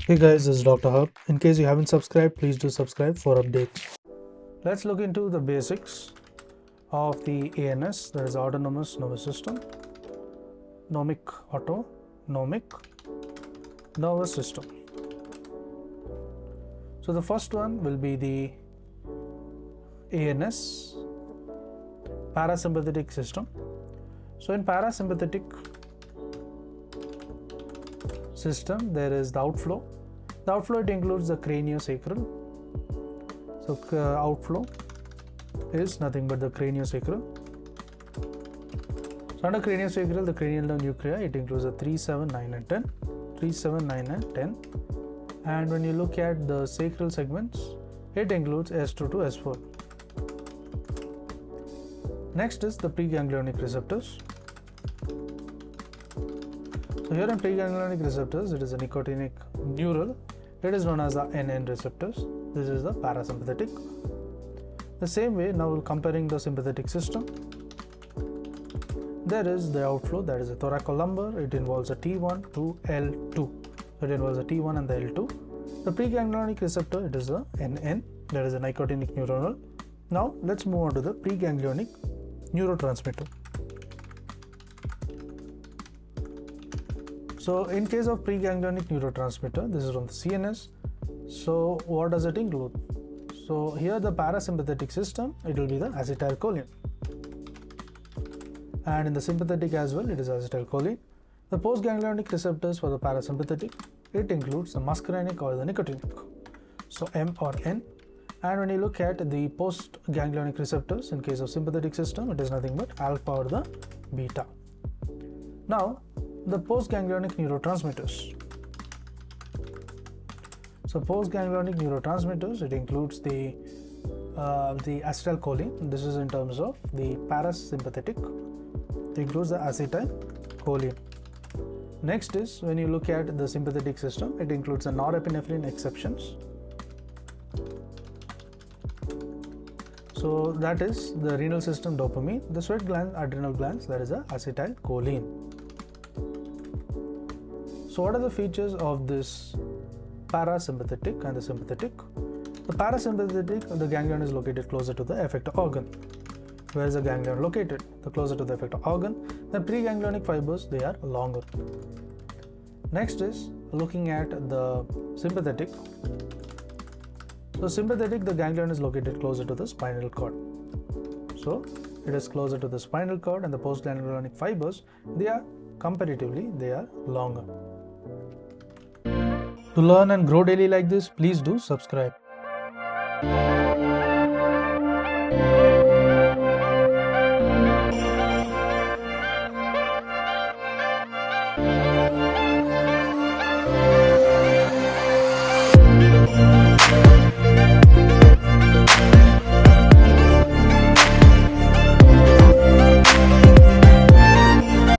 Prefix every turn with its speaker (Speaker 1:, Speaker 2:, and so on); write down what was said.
Speaker 1: Hey guys, this is Dr. Hub. In case you haven't subscribed, please do subscribe for updates. Let's look into the basics of the ANS, that is Autonomous Nervous System, Autonomic Nervous System. So the first one will be the ANS, parasympathetic system. So in parasympathetic system, there is the outflow. The outflow, it includes the craniosacral. So outflow is nothing but the craniosacral. So under craniosacral, the cranial nerve nuclei, it includes the 3, 7, 9 and 10. 3, 7, 9 and 10. And when you look at the sacral segments, it includes S2 to S4. Next is the preganglionic receptors. So here in preganglionic receptors, it is a nicotinic neural. It is known as the NN receptors. This is the parasympathetic. The same way, now comparing the sympathetic system, there is the outflow, that is a thoracolumbar. It involves a T1 to L2. It involves a T1 and the L2. The preganglionic receptor, it is a NN, that is a nicotinic neuronal. Now let's move on to the preganglionic neurotransmitter. So in case of preganglionic neurotransmitter, this is from the CNS. So what does it include? So here the parasympathetic system, it will be the acetylcholine. And in the sympathetic as well, it is acetylcholine. The postganglionic receptors for the parasympathetic, it includes the muscarinic or the nicotinic. So M or N. And when you look at the postganglionic receptors, in case of sympathetic system, it is nothing but alpha or the beta. Now, the postganglionic neurotransmitters. So postganglionic neurotransmitters, it includes the acetylcholine. This is in terms of the parasympathetic. It includes the acetylcholine. Next is, when you look at the sympathetic system, it includes the norepinephrine exceptions. So that is the renal system dopamine, the sweat gland, adrenal glands, that is the acetylcholine. So what are the features of this parasympathetic and the sympathetic? The parasympathetic, the ganglion is located closer to the effector organ. Where is the ganglion located? The closer to the effector organ. The preganglionic fibers, they are longer. Next is looking at the sympathetic. So sympathetic, the ganglion is located closer to the spinal cord. So it is closer to the spinal cord, and the postganglionic fibers, they are comparatively, they are longer. To learn and grow daily like this, please do subscribe.